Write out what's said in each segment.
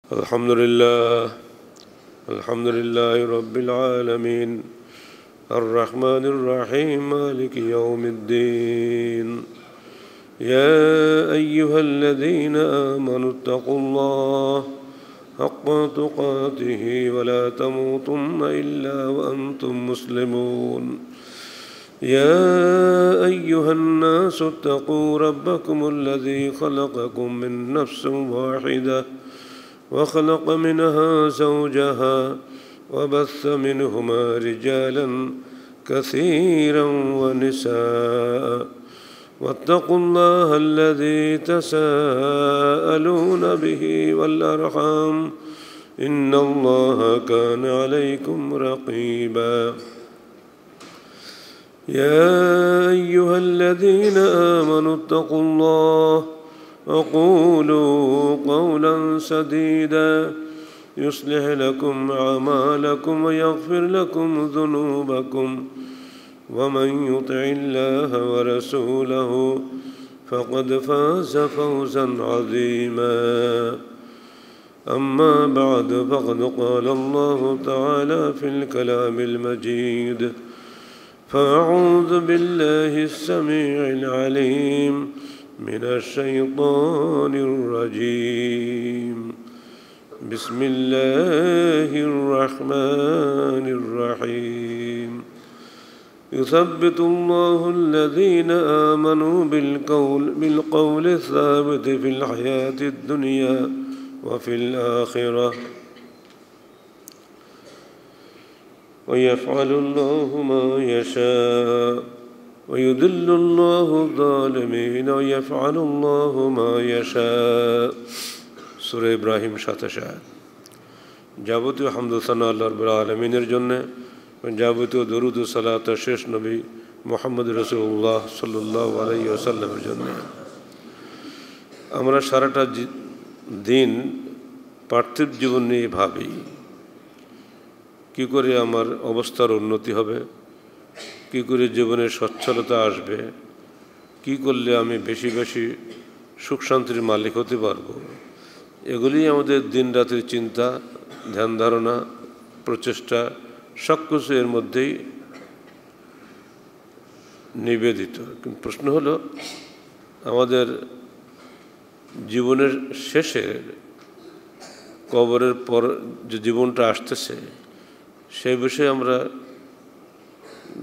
الحمد لله رب العالمين الرحمن الرحيم مالك يوم الدين يا أيها الذين آمنوا اتقوا الله حق تقاته ولا تموتن إلا وأنتم مسلمون يا أيها الناس اتقوا ربكم الذي خلقكم من نفس واحدة وخلق منها زوجها وبث منهما رجالا كثيرا ونساء واتقوا الله الذي تساءلون به والأرحام إن الله كان عليكم رقيبا يا أيها الذين آمنوا اتقوا الله وقولوا قولا سديدا يصلح لكم أعمالكم ويغفر لكم ذنوبكم ومن يطع الله ورسوله فقد فاز فوزا عظيما أما بعد فقد قال الله تعالى في الكلام المجيد فأعوذ بالله السميع العليم من الشيطان الرجيم بسم الله الرحمن الرحيم يثبت الله الذين آمنوا بالقول الثابت في الحياة الدنيا وفي الآخرة ويفعل الله ما يشاء ويذل الله الظالمين ويفعل الله ما يشاء সূরা ইব্রাহিম 27 যাবতীয় হামদ ও সানা আল্লাহ রাব্বুল আলামিনের জন্য যাবতীয় দরুদ ও সালাত শেষ নবী মুহাম্মদ রাসূলুল্লাহ সাল্লাল্লাহু আলাইহি ওয়াসাল্লামের জন্য। আমরা সারাটা দিন পার্থিব জীবন নিয়ে ভাবি, কী করে আমার অবস্থার উন্নতি হবে, কী করে জীবনের সচ্ছলতা আসবে, কী করলে আমি বেশি বেশি সুখ শান্তির মালিক হতে পারবো। এগুলি আমাদের দিন রাতের চিন্তা, ধ্যান ধারণা, প্রচেষ্টা সব কিছু এর মধ্যেই নিবেদিত। কিন্তু প্রশ্ন হলো, আমাদের জীবনের শেষে কবরের পর যে জীবনটা আসতেছে সেই বিষয়ে আমরা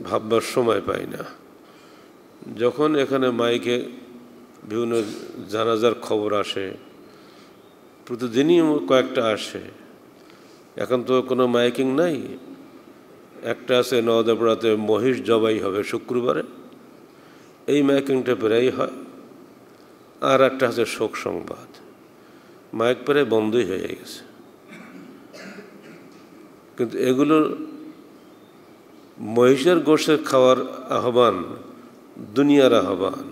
ভাববার সময় পাই না। যখন এখানে মাইকে বিভিন্ন জানাজার খবর আসে, প্রতিদিনই কয়েকটা আসে, এখন তো কোনো মাইকিং নাই। একটা আছে নওদাপাড়াতে মহিষ জবাই হবে শুক্রবারে, এই মাইকিংটা প্রায়ই হয়। আর একটা আছে শোক সংবাদ, মাইক প্রায় বন্ধই হয়ে গেছে। কিন্তু এগুলো মহিষের গোশত খাওয়ার আহ্বান, দুনিয়ার আহ্বান,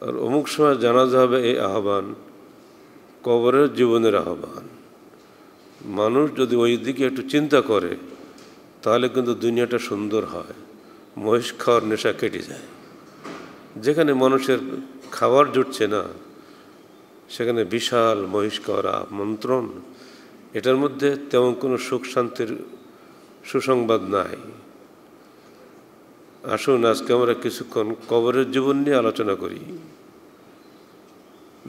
আর অমুক সময় জানাজা হবে এই আহ্বান, কবরের জীবনের আহ্বান। মানুষ যদি ওই দিকে একটু চিন্তা করে তাহলে কিন্তু দুনিয়াটা সুন্দর হয়, মহিষ খাওয়ার নেশা কেটে যায়। যেখানে মানুষের খাবার জুটছে না সেখানে বিশাল মহিষ খাওয়ার আমন্ত্রণ, এটার মধ্যে তেমন কোনো সুখ শান্তির সুসংবাদ নাই। আসুন আজকে আমরা কিছুক্ষণ কবরের জীবন নিয়ে আলোচনা করি।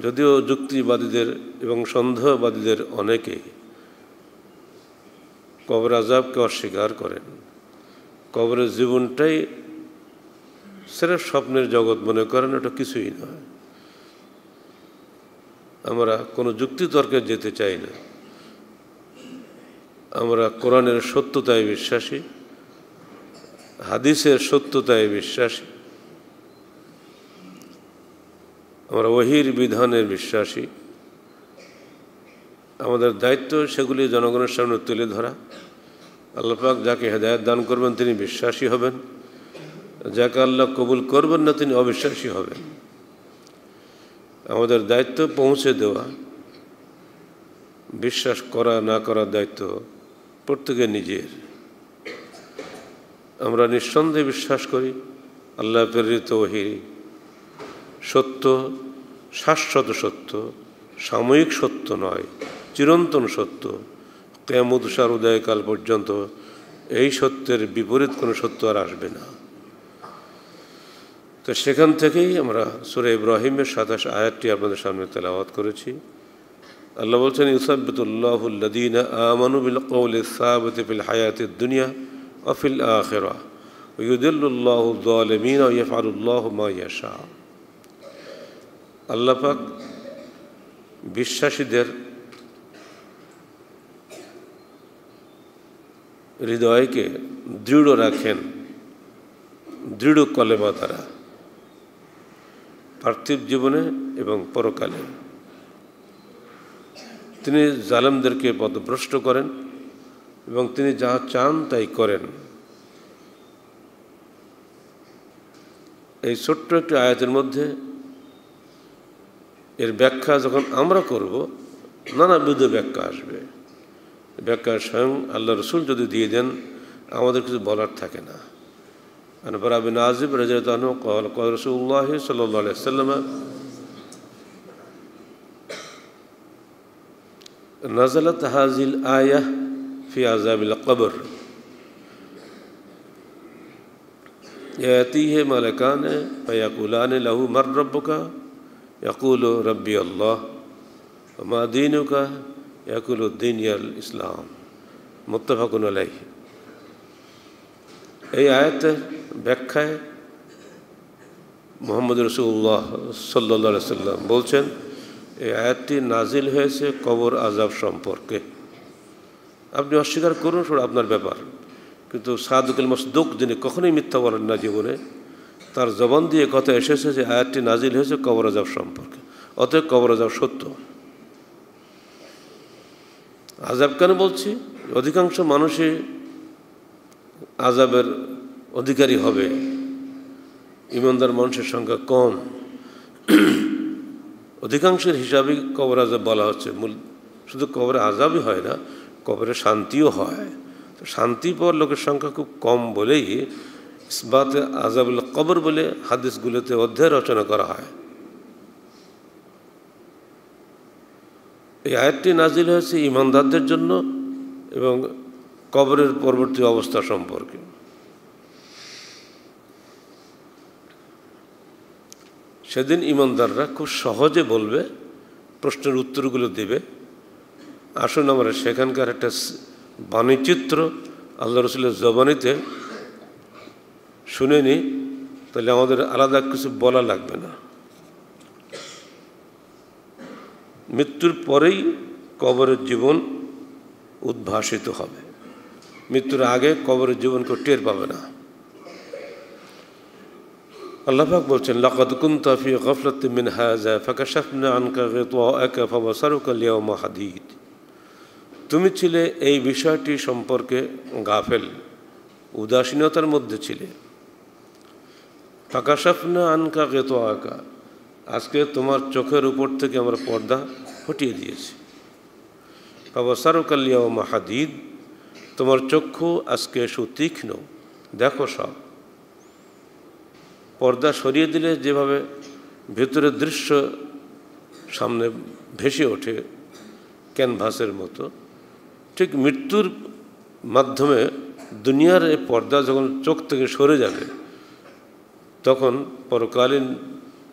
যদিও যুক্তিবাদীদের এবং সন্দেহবাদীদের অনেকে কবর আযাবকে অস্বীকার করেন, কবরের জীবনটাই স্রেফ স্বপ্নের জগৎ মনে করেন, ওটা কিছুই নয়। আমরা কোনো যুক্তিতর্কে যেতে চাই না। আমরা কোরআনের সত্যতায় বিশ্বাসী, হাদিসের সত্যতায় বিশ্বাসী, আমরা ওহীর বিধানের বিশ্বাসী। আমাদের দায়িত্ব সেগুলি জনগণের সামনে তুলে ধরা। আল্লাহ পাক যাকে হেদায়েত দান করবেন তিনি বিশ্বাসী হবেন, যাকে আল্লাহ কবুল করবেন না তিনি অবিশ্বাসী হবেন। আমাদের দায়িত্ব পৌঁছে দেওয়া, বিশ্বাস করা না করার দায়িত্ব প্রত্যেকের নিজের। আমরা নিঃসন্দেহে বিশ্বাস করি আল্লাহ প্রেরিত ওহী সত্য, শাশ্বত সত্য, সাময়িক সত্য নয়, চিরন্তন সত্য, কিয়ামত উদয়কাল পর্যন্ত এই সত্যের বিপরীত কোনো সত্য আর আসবে না। তো সেখান থেকেই আমরা সূরা ইব্রাহিমের ২৭ আয়াতটি আপনাদের সামনে তেলাওয়াত করেছি। আল্লাহ বলছেন, ইউসাব্বিতুল্লাহু আল্লাযীনা আমানু বিল কওলি সাবিতি ফিল হায়াতিদ দুনিয়া ওয়া ফিল আখিরাহ ওয়া ইউদিল্লুল্লাহু যালিমিনা ওয়া ইয়াফআলুল্লাহু মা ইয়াশা। আল্লাহ পাক বিশ্বাসীদের হৃদয়কে দৃঢ় রাখেন দৃঢ় কলেমা দ্বারা, পার্থিব জীবনে এবং পরকালে। তিনি জালেমদেরকে পথভ্রষ্ট করেন এবং তিনি যা চান তাই করেন। এই ছোট্ট একটি আয়াতের মধ্যে এর ব্যাখ্যা যখন আমরা করব, নানাবিধ ব্যাখ্যা আসবে। ব্যাখ্যা স্বয়ং আল্লাহ রসুল যদি দিয়ে দেন, আমাদের কিছু বলার থাকে না। আনবার বিন আযিব রাদিয়াল্লাহু আনহু قال قال رسول الله صلى الله عليه وسلم نزلت هذه الآية في عذاب القبر يأتيه ملكان فيقولان له من ربك يقول ربي الله وما دينك يقول ديني الإسلام متفق عليه। এই আয়াতের ব্যাখ্যায় মুহাম্মদ রাসূলুল্লাহ সাল্লাল্লাহু আলাইহি সাল্লাম বলছেন, এই আয়াতটি নাজিল হয়েছে কবর আযাব সম্পর্কে। আপনি অস্বীকার করুন, সেটা আপনার ব্যাপার, কিন্তু সাদুকুল মাসদুক, যিনি কখনোই মিথ্যা বলেন না জীবনে, তার জবান দিয়ে কথা এসেছে যে আয়াতটি নাজিল হয়েছে কবর আযাব সম্পর্কে, অতএব কবর আযাব সত্য। আযাব কেন বলছি? অধিকাংশ মানুষই আযাবের অধিকারী হবে, ঈমানদার মানুষের সংখ্যা কম। অধিকাংশের হিসাবেই কবর আযাব বলা হচ্ছে। শুধু কবরে আযাবই হয় না, কবরে শান্তিও হয়। তো শান্তি পাওয়ার লোকের সংখ্যা খুব কম বলেই ইসবাতে আযাবুল কবর বলে হাদিসগুলোতে অধ্যায় রচনা করা হয়। এই আয়াতটি নাজিল হয়েছে ঈমানদারদের জন্য এবং কবরের পরবর্তী অবস্থা সম্পর্কে। সেদিন ঈমানদাররা খুব সহজে বলবে, প্রশ্নের উত্তরগুলো দেবে। আসুন আমরা সেখানকার একটা বাণীচিত্র আল্লাহ রসুলের জবানিতে শুনে নিই, তাহলে আমাদের আলাদা কিছু বলা লাগবে না। মৃত্যুর পরেই কবরের জীবন উদ্ভাসিত হবে, মৃত্যুর আগে কবরের জীবন কেউ টের পাবে না। আল্লাহ পাক বলছেন, লাকাদ কুনতা ফি গাফলাতিন মিন হাযা ফাকাশাফনা আনকা গিতাআকা ফাবাসারুকা আল-ইয়াওমা হাদীদ। তুমি ছিলে এই বিষয়টি সম্পর্কে গাফেল, উদাসীনতার মধ্যে ছিলে। ফাকাশাফনা আনকা গিতাআকা, আজকে তোমার চোখের উপর থেকে আমরা পর্দা হটিয়ে দিয়েছি। ফাবাসারুকা আল-ইয়াওমা হাদীদ, তোমার চক্ষু আজকে সুতীক্ষ্ণ, দেখো সব। পর্দা সরিয়ে দিলে যেভাবে ভেতরের দৃশ্য সামনে ভেসে ওঠে ক্যানভাসের মতো, ঠিক মৃত্যুর মাধ্যমে দুনিয়ার এই পর্দা যখন চোখ থেকে সরে যাবে, তখন পরকালীন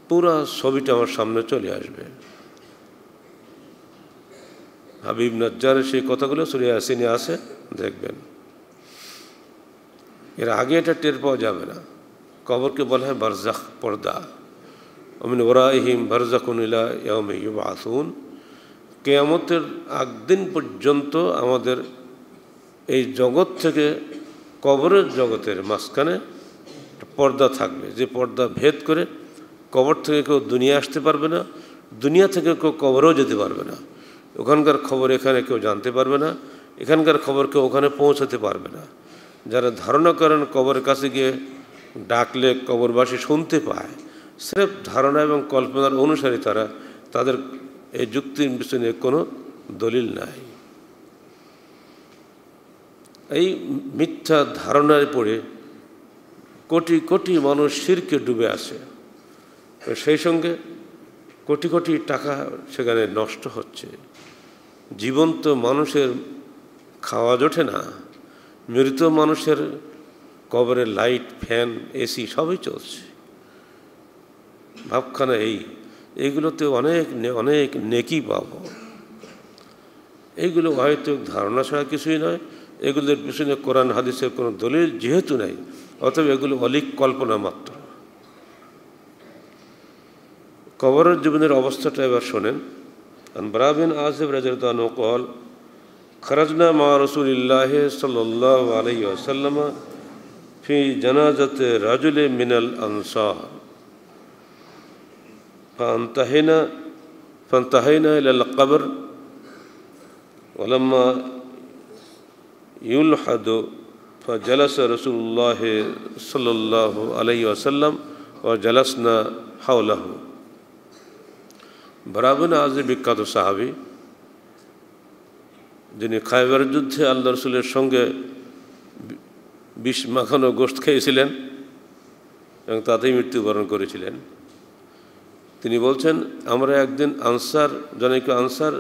পুরা ছবিটা আমার সামনে চলে আসবে। হাবিব নাজ্জারের সেই কথাগুলো সূরা ইয়াসিনে আছে, দেখবেন। এর আগে এটা টের পাওয়া যাবে না। কবরকে বলা হয় বারজাখ, পর্দা। ওমিন ওয়ারাইহিম বারজাখুন ইলা ইয়াউমি ইউবআসুন, কিয়ামতের আগদিন পর্যন্ত আমাদের এই জগৎ থেকে কবরের জগতের মাঝখানে পর্দা থাকবে, যে পর্দা ভেদ করে কবর থেকে কেউ দুনিয়া আসতে পারবে না, দুনিয়া থেকে কেউ কবরেও যেতে পারবে না। ওখানকার খবর এখানে কেউ জানতে পারবে না, এখানকার খবর কেউ ওখানে পৌঁছাতে পারবে না। যারা ধারণা করেন কবরের কাছে গিয়ে ডাকলে কবরবাসী শুনতে পায়, স্রেফ ধারণা এবং কল্পনার অনুসারী তারা, তাদের এই যুক্তির পিছনে কোনো দলিল নাই। এই মিথ্যা ধারণায় পড়ে কোটি কোটি মানুষ শিরকে ডুবে আছে, সেই সঙ্গে কোটি কোটি টাকা সেখানে নষ্ট হচ্ছে। জীবন্ত মানুষের খাওয়া জোটে না, মৃত মানুষের কবরের লাইট, ফ্যান, এসি সবই চলছে। ভাবখানা এইগুলোতে অনেক অনেক নেকি পাবো। এইগুলো হয়তো ধারণা ছাড়া কিছুই নয়। এগুলোর পিছনে কোরআন হাদিসের কোনো দলিল যেহেতু নেই, অতএব এগুলো অলিক কল্পনা মাত্র। কবরের জীবনের অবস্থাটা এবার শোনেন। বারা বিন আযিব রাদিয়াল্লাহু আনহু قال خرجنا مع رسول الله صلى الله عليه وسلم في جنازة رجل من الأنصار فانتهينا إلى القبر ولما يلحد فجلس رسول الله صلى الله عليه وسلم وجلسنا حوله। বারা বিন আযিব বিখ্যাত সাহাবী, যিনি খায়বার যুদ্ধে আল্লাহ রসুলের সঙ্গে বিষ মাখানো গোশত খেয়েছিলেন এবং তাতেই মৃত্যুবরণ করেছিলেন। তিনি বলছেন, আমরা একদিন জনৈক আনসার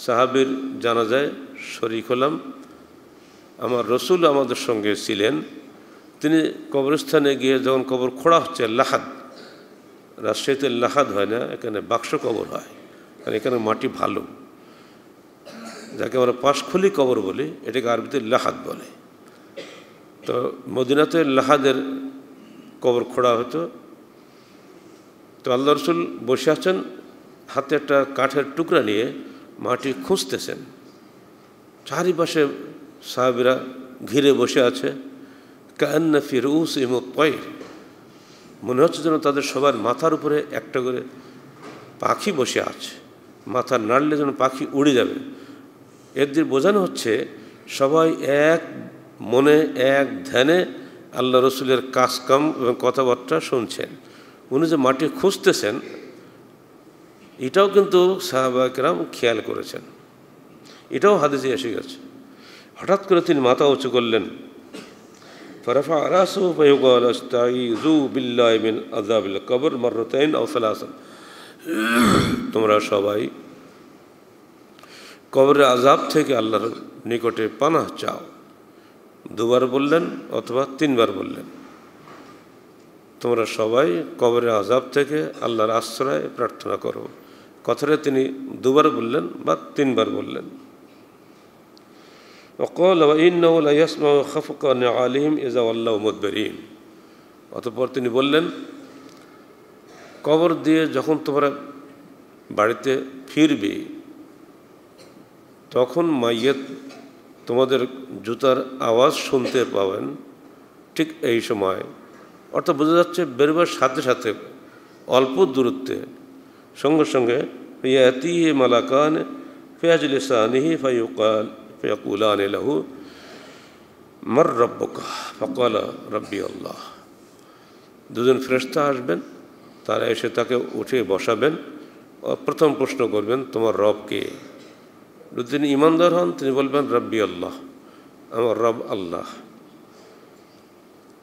সাহাবীর জানাজায় শরীক হলাম। আমার রসুল আমাদের সঙ্গে ছিলেন। তিনি কবরস্থানে গিয়ে যখন কবর খোঁড়া হচ্ছে, লাহাদ, রাজশাহীতে লাহাদ হয় না, এখানে বাক্স কবর হয়, কারণ এখানে মাটি ভালো, যাকে আমরা পাশখুলি কবর বলি, এটাকে আরবিতে লাহাদ বলে। তো মদিনাতে লাহাদের কবর খোঁড়া হতো। তো আল্লাহ রসুল বসে আছেন, হাতে একটা কাঠের টুকরা নিয়ে মাটি খুঁজতেছেন। চারিপাশে সাহাবীরা ঘিরে বসে আছে। কান্না ফি রুউসিহিম আত-তায়র, মনে হচ্ছে যেন তাদের সবার মাথার উপরে একটা করে পাখি বসে আছে, মাথা নাড়লে যেন পাখি উড়ে যাবে। এর দিয়ে বোঝানো হচ্ছে সবাই এক মনে এক ধ্যানে আল্লাহ রসুলের কাজকাম এবং কথাবার্তা শুনছেন। উনি যে মাটি খুঁজতেছেন এটাও কিন্তু সাহাবা কেরাম খেয়াল করেছেন, এটাও হাদিসে এসে গেছে। হঠাৎ করে তিনি মাথা উঁচু করলেন। ফারাফা রাসুহু ফায়াকাল আস্তাঈযু বিল্লাহি মিন আযাবিল কবর মাররাতাইন আও সালাসান, তোমরা সবাই কবরের আযাব থেকে আল্লাহর নিকটে পানাহ চাও। দুবার বললেন অথবা তিনবার বললেন, তোমরা সবাই কবরের আযাব থেকে আল্লাহর আশ্রয় প্রার্থনা করো। কথাটা তিনি দুবার বললেন বা তিনবার বললেন। وقال وإنه لا يسمع خفق نعالهم إذا ولوا مدبرين, অতঃপর তিনি বললেন, কবর দিয়ে যখন তোমরা বাড়িতে ফিরবে তখন মাইয়ত তোমাদের জুতার আওয়াজ শুনতে পাবেন। ঠিক এই সময়, অর্থাৎ বোঝা যাচ্ছে বেরোবার সাথে সাথে অল্প দূরত্বে সঙ্গে সঙ্গে ইয়াতিহি মালাকান ফিয়াজলিসানিহি ফায়াকুলান লাহু মার রাব্বুকা ফাকালা রাব্বি আল্লাহ, দুজন ফেরেশতা আসবেন, তারা এসে তাকে উঠে বসাবেন। প্রথম প্রশ্ন করবেন, তোমার রব কে? যদি তিনি ইমানদার হন তিনি বলবেন রাব্বি আল্লাহ, আমার রব আল্লাহ।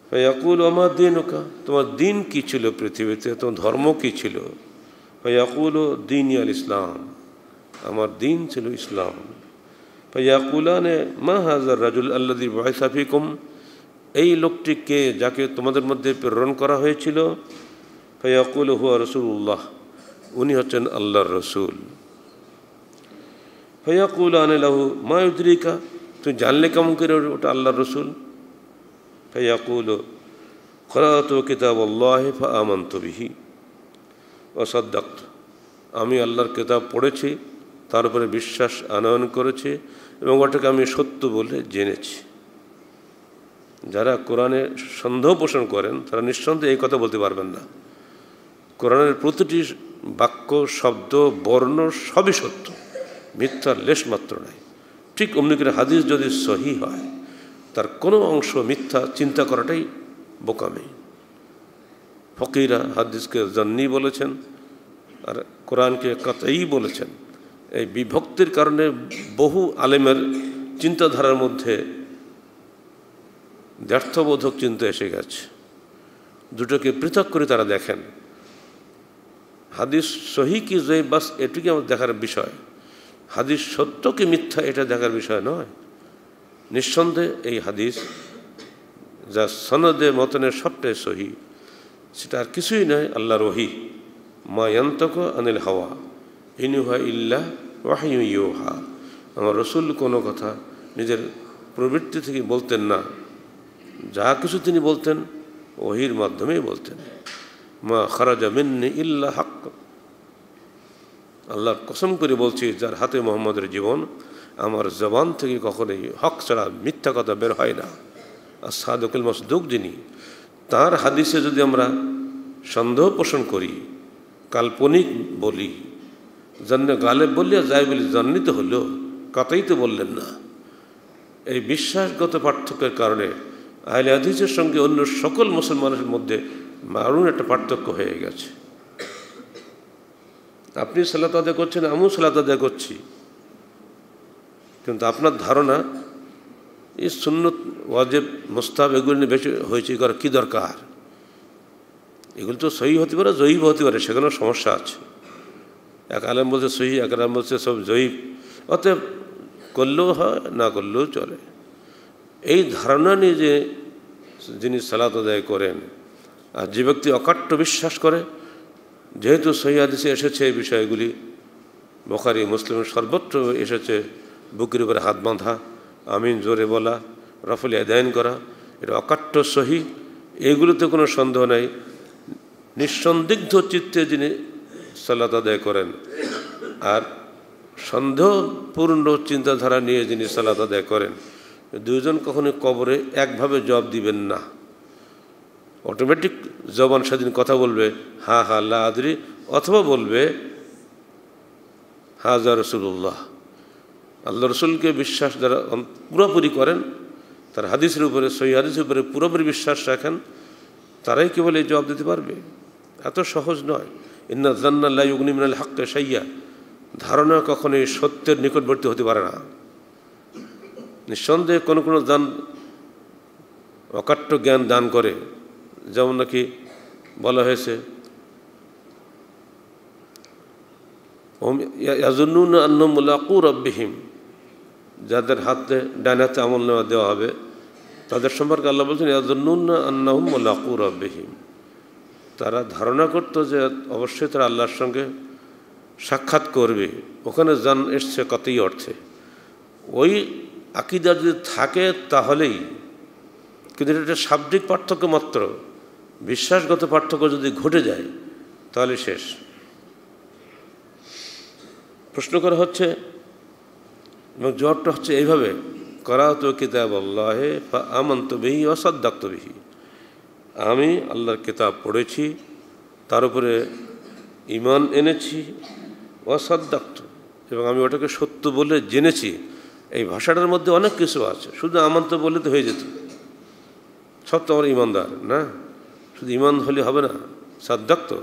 ফায়াকুল ওমা দীনুকা, তোমার দিন কী ছিল পৃথিবীতে, তোমার ধর্ম কী ছিল? ফায়াকুল দীনি আল ইসলাম, আমার দিন ছিল ইসলাম। ফায়াকুলানে মা হাযার রাজুল আল্লাযী বুইসা ফীকুম, এই লোকটি কে যাকে তোমাদের মধ্যে প্রেরণ করা হয়েছিল? ফায়াকুল হুয়া রাসূলুল্লাহ, উনি হচ্ছেন আল্লাহর রসুল। ফায়াকুলানে লাহু মা ইউদরিকা, তুমি জানলে কেমন করে ওটা আল্লাহর রসুল? ফায়াকুল ক্বরাতু কিতাবাল্লাহি ফাআমানতু বিহি ওয়া সাদ্দাকতু, আমি আল্লাহর কিতাব পড়েছি, তার উপরে বিশ্বাস আনয়ন করেছি এবং ওটাকে আমি সত্য বলে জেনেছি। যারা কোরআনে সন্দেহ পোষণ করেন তারা নিঃসন্দেহে এই কথা বলতে পারবেন না। কোরআনের প্রতিটি বাক্য, শব্দ, বর্ণ সবই সত্য, মিথ্যার লেশমাত্র নাই। ঠিক অমনি করে হাদিস যদি সহি হয় তার কোনো অংশ মিথ্যা চিন্তা করাটাই বোকামি। ফকিরা হাদিসকে জান্নি বলেছেন আর কোরআনকে কাতঈ বলেছেন। এই বিভক্তির কারণে বহু আলেমের চিন্তাধারার মধ্যে দ্ব্যর্থবোধক চিন্তা এসে গেছে। দুটোকে পৃথক করে তারা দেখেন। হাদিস সহি কি জয়ীফ বাস এটুকুই আমাদের দেখার বিষয়। হাদিস সত্য কি মিথ্যা এটা দেখার বিষয় নয়। নিঃসন্দেহে এই হাদিস যা সনদে মতনের সবটাই সহি, সেটা আর কিছুই নয় আল্লাহর ওহী। মা ইয়ানতাকু আনিল হাওয়া ইন হুয়া ইল্লা ওয়াহয়ু ইউহা। আমার রসুল কোনো কথা নিজের প্রবৃত্তি থেকে বলতেন না, যা কিছু তিনি বলতেন ওহীর মাধ্যমেই বলতেন। মা খারাজা মিন্নি ইল্লা হক। আল্লাহর কসম করে বলছি, যার হাতে মুহাম্মদের জীবন, আমার জবান থেকে কখনোই হক ছাড়া মিথ্যা কথা বের হয় না। আর সাদুকুল মাসদুক যিনি, তার হাদিসে যদি আমরা সন্দেহ পোষণ করি, কাল্পনিক বলি, গালেব বললে যাই বলি, জান্নিত হলো, কথাই তো বললেন না। এই বিশ্বাসগত পার্থক্যের কারণে আহলে হাদিসের সঙ্গে অন্য সকল মুসলমানের মধ্যে মারুন একটা পার্থক্য হয়ে গেছে। আপনি সালাত আদায় করছেন, আমিও সালাত আদায় করছি, কিন্তু আপনার ধারণা এই সুন্নত ওয়াজিব মুস্তাহাব এগুলো নিয়ে বেশি হয়েছে করার কী দরকার। এগুলো তো সহি হতে পারে, জয়ীব হতে পারে, সেখানেও সমস্যা আছে। এক আলেম বলছে সহি, এক আলেম বলছে সব জয়ীব, অতএব করলেও হয়, না করলেও চলে। এই ধারণা নিয়ে যে যিনি সালাত আদায় করেন, আর যে ব্যক্তি অকাট্য বিশ্বাস করে, যেহেতু সহিহ হাদিসে এসেছে এই বিষয়গুলি, বুখারী মুসলিমের সর্বত্র এসেছে, বুকের উপরে হাত বাঁধা, আমিন জোরে বলা, রফুল ইয়াদাইন করা, এটা অকাট্য সহি, এইগুলোতে কোনো সন্দেহ নাই। নিঃসন্দিগ্ধ চিত্তে যিনি সালাত আদায় করেন আর সন্দেহপূর্ণ চিন্তাধারা নিয়ে যিনি সালাত আদায় করেন, দুইজন কখনোই কবরে একভাবে জবাব দিবেন না। অটোমেটিক জবান সেদিন কথা বলবে হা হা লা আদরি, অথবা বলবে হাজা রাসূলুল্লাহ। আল্লাহ রসুলকে বিশ্বাস যারা পুরোপুরি করেন, তার হাদিসের উপরে, সহিহ হাদিসের উপরে পুরোপুরি বিশ্বাস রাখেন, তারাই কেবল এই জবাব দিতে পারবে। এত সহজ নয়। ইন্না যান্না লা ইউগনি মিনাল হাক্কি শাইয়্যা। ধারণা কখনোই সত্যের নিকটবর্তী হতে পারে না। নিঃসন্দেহে কোনো কোনো দান অকাট্য জ্ঞান দান করে, যেমন নাকি বলা হয়েছে ইয়াজুন্নুনা আন্নাহুম মুলাকু রাব্বিহিম, যাদের হাতে ডান হাতে আমলনামা দেওয়া হবে তাদের সম্পর্কে আল্লাহ বলছেন ইয়াজুন্নুনা আন্নাহুম মুলাকু রাব্বিহিম। তারা ধারণা করতো যে অবশ্যই তারা আল্লাহর সঙ্গে সাক্ষাৎ করবে। ওখানে জান এসছে কতই অর্থে, ওই আকীদা যদি থাকে তাহলেই, কিন্তু এটা শাব্দিক পার্থক্য মাত্র। বিশ্বাসগত পার্থক্য যদি ঘটে যায় তাহলে শেষ। প্রশ্ন করা হচ্ছে এবং জবাবটা হচ্ছে এইভাবে, করাতু কিতাবাল্লাহি ফাআমানতু বিহি ওয়া সাদ্দাকতু বিহি। আমি আল্লাহর কিতাব পড়েছি, তার উপরে ঈমান এনেছি, ওয়া সাদ্দাকতু, এবং আমি ওটাকে সত্য বলে জেনেছি। এই ভাষাটার মধ্যে অনেক কিছু আছে। শুধু আমানত বললে তো হয়ে যেত, সত্য আমার ঈমানদার না, শুধু ঈমান হলে হবে না, সাদ্দাকতু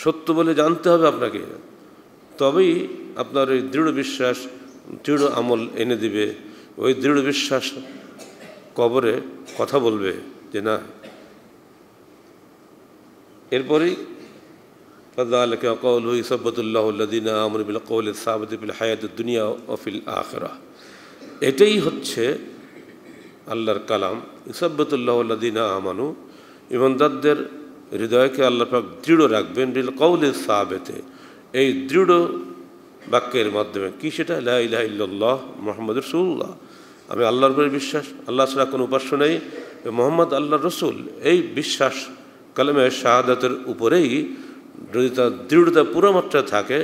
সত্য বলে জানতে হবে আপনাকে, তবেই আপনার ওই দৃঢ় বিশ্বাস, দৃঢ় আমল এনে দিবে। ওই দৃঢ় বিশ্বাস কবরে কথা বলবে যে না। এরপরেই ফাযালিকা কাওলুহু ইসাব্বাতুল্লাহু আল্লাযীনা আমানু বিল কওলি সাবিতি ফিল হায়াতিদ দুনিয়া ওয়া ফিল আখিরাহ। এটাই হচ্ছে আল্লাহর কালাম। ইসাব্বাতুল্লাহু আল্লাযীনা আমানু, ঈমানদারদের হৃদয়কে আল্লাহ পাক দৃঢ় রাখবেন বিল কওলি সাবিতে, এই দৃঢ় বাক্যের মাধ্যমে। কি সেটা? লা ইলাহা ইল্লাল্লাহ মুহাম্মাদুর রাসূলুল্লাহ। আমি আল্লাহর উপরে বিশ্বাস, আল্লাহ ছাড়া কোনো উপাস্য নেই, মুহাম্মদ আল্লাহর রসুল। এই বিশ্বাস কালেমে শাহাদাতের উপরেই যদি তার দৃঢ়তা পুরো মাত্রা থাকে,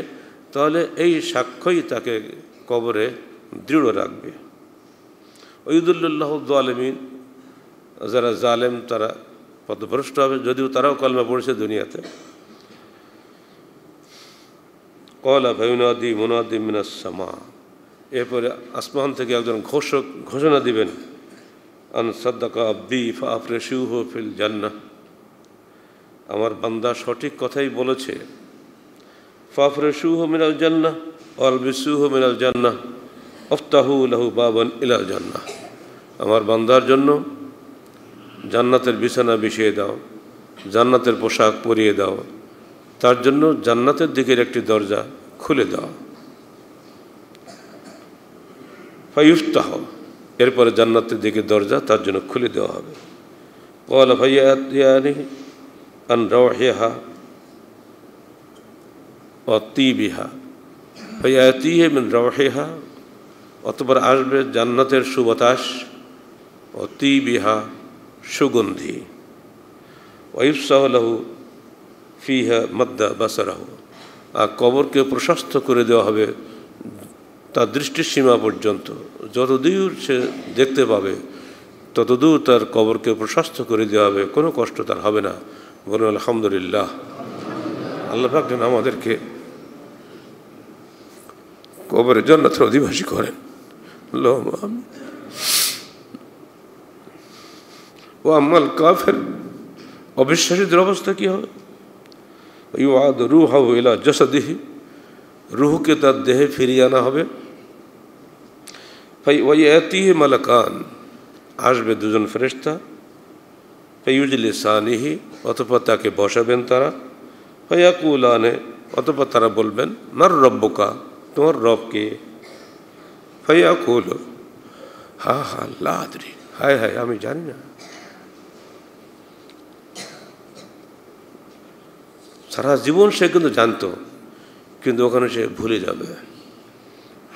তাহলে এই সাক্ষ্যই তাকে কবরে দৃঢ় রাখবে। ওয়াইদুল্লাহু যালিমিন, যারা জালেম তারা পথভ্রষ্ট হবে, যদিও তারাও কলমা পড়েছে দুনিয়াতে। ক্বালা ফায়ুনাদি মুনাদি মিনাস সামা, এরপরে আসমান থেকে একজন ঘোষক ঘোষণা দিবেন, আন সাদ্দাকা আবদি ফাফরিশুহু ফিল জান্নাহ, আমার বান্দা সঠিক কথাই বলেছে। ফাফরিশুহু মিনাল জান্নাহ ওয়ালবিসুহু মিনাল জান্নাহ আফতাহু লাহু বাবান ইলাল জান্নাহ, আমার বান্দার জন্য জান্নাতের বিছানা বিছিয়ে দাও, জান্নাতের পোশাক পরিয়ে দাও, তার জন্য জান্নাতের দিকের একটি দরজা খুলে দাও। ফায়ুফতাহ, এরপরে জান্নাতের দিকে দরজা তার জন্য খুলে দেওয়া হবে। ক্বালা ফায়াতিয়ানি আন রাওহিহা ওয়া তিবিহা ফায়াতিহি মিন রাওহিহা, অতঃপর আসবে জান্নাতের সুবাতাস, ও তিবিহা সুগন্ধি, ওয়াইফসাহু লাহু ফিহা মাদ্দা বাসারাহু, আর কবরকে প্রশস্ত করে দেওয়া হবে তার দৃষ্টির সীমা পর্যন্ত। যতদূর সে দেখতে পাবে ততদূর তার কবরকে প্রশস্ত করে দেওয়া হবে, কোনো কষ্ট তার হবে না। বলুন আলহামদুলিল্লাহ। আল্লাহ পাক যেন আমাদেরকে কবরের জান্নাতের অধিবাসী করেন। ও আম্মাল কাফের, অবিশ্বাসীদের অবস্থা কী হবে? ইউআদ রূহাহু ইলা জাসাদিহি, রূহকে তার দেহে ফিরিয়ে আনা হবে। ফায়াতিহি মালাকান, আসবে দুজন ফেরেশতা। ফায়ুজলিসানিহি, অতঃপর তাকে বসাবেন তারা। ফায়াকুলানে, অতঃপর তারা বলবেন মার রব্বুকা, তোমার রব কে? ফায়াকুল হা হা লা আদরি, হায় হায় আমি জানি না। সারা জীবন সে কিন্তু জানতো, কিন্তু ওখানে সে ভুলে যাবে।